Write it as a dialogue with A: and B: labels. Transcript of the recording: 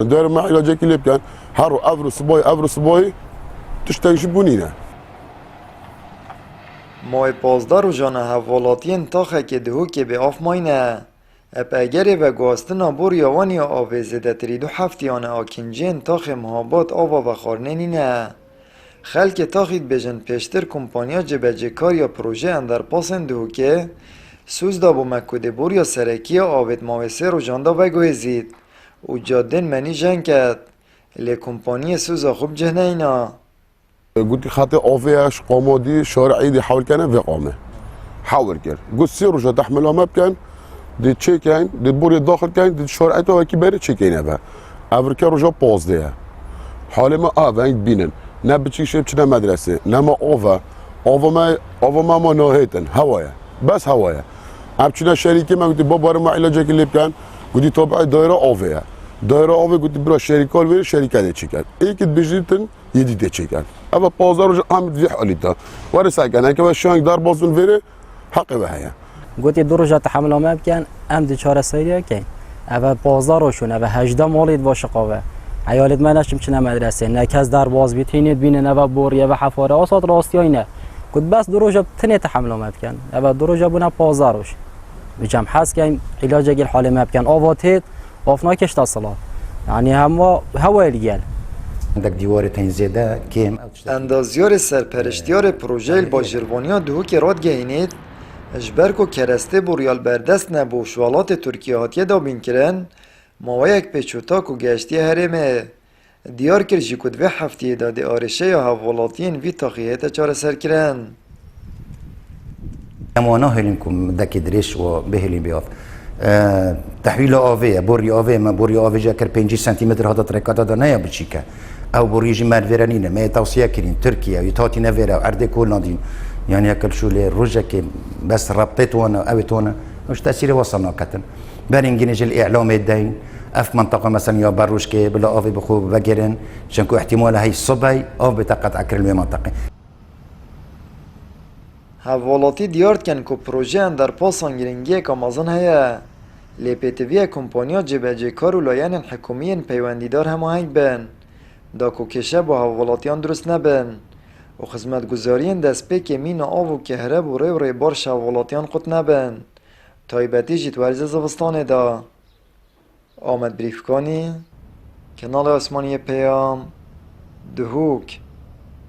A: دایر ما علاجه که لیب کن هر رو افرو سبای تشتگش بونینه
B: ماه 15 روزانه هاوڵاتیان تاخه که دهو که به آف ماینه اپ اگره و گواستنا بور یاوانی آویزده تریدو هفتیانه آکنجین تاخ مهابات آوا و خارنینه خلک تاخید بجن پیشتر کمپانیا جبجه کار یا پروژه اندر پاسن دهو که سوز دا بو مکوده بور یا سرکی آوید ماوسه رو جاندا و گویزید و جادن منی جن کرد لی کمپانی سوزا خوب جهنه اینا
A: قلت خاطر آفیش قامادی شارعی دی حاول کنه و قامه حاول کرد قلت 3 روز تحمل ما بکن دی چه کن دی بوری داخل کن دی شارعی تو کی بره چه کنه با افریقا روزا 15 حال ما آوان بینن نه بچی شب چه مدرسه نه ما آوا ما ناهیتن هوایه بس هوایه ابچنا شریکی من گفتی بابا ما علاجه که لیب کن گفتی طبعا دایره آویه دایره آوی گفتی برا شریکال بری شریکت چی کرد یکی بجیتن یدیده چی کرد اما 15 روز آمد وی حالیتا ورسا کنه که شانگ دار بازون وره حق بهایه
C: گفتی 2 روز تحمل ما بکن ام دی چهار سایه کن اول 15 روزشون اول 18 مالید باشه قاوه عیالت من نشم چه مدرسه نه کس در باز بیتینید بینه نه بوریه و حفاره آساد راستی نه گفت بس 2 روز تنه تحمل ما بکن اول 2 روز بونه 15 روز بجم حس کن علاج گل حال ما بکن آواتید آفناکش تا صلاة یعنی هوا لیگل
D: عندك دیوار تنزیده کم
B: اندازیار سرپرشتیار پروژه با جروانیا دهو که راد گهینید اجبرکو کرسته بوریال بردست نبو شوالات ترکیه هاتیه دا بین کرن ماوه یک پیچوتاک و گشتی هرمه دیار کر جی کد و هفته داده آرشه یا هاوڵاتیان وی تاقیهت چار سر کرن
D: اموانا هلیم کم دکی درش و بهلیم بیاف تحویل آوه بوری آوه ما بوری آوه جا کر 5 سانتیمتر هادا ترکاتا دا نیا بچیکه او بوری جی مرورانینه ما توصیه کرین ترکیه و تاتی نویره و ارده کول نادین يعني هكا شولي روجك بس ربطت وانا اوت وانا مش تاثير وصلنا كتن برنجنج الاعلام الدين اف منطقه مثلا يا بروشكي بلا افي بخو بجرن شنكو احتمال هي الصبي او بتقطع اكل المنطقه
B: هاوڵاتی دیارد کن که پروژه اندر پاسان گرنگی کامازن هیا لی پیتوی کمپانیا جبجه کار و لایان حکومی پیوندیدار هماهنگ بن دا که کشه با هاوڵاتیان درست نبن و خدمتگزارین دست پی که مین آو و کهرب و ری بار هاوڵاتیان قط نبن تایبتی جیت ورز زوستانه دا آمد بریفکانی کنال آسمانی پیام دهوک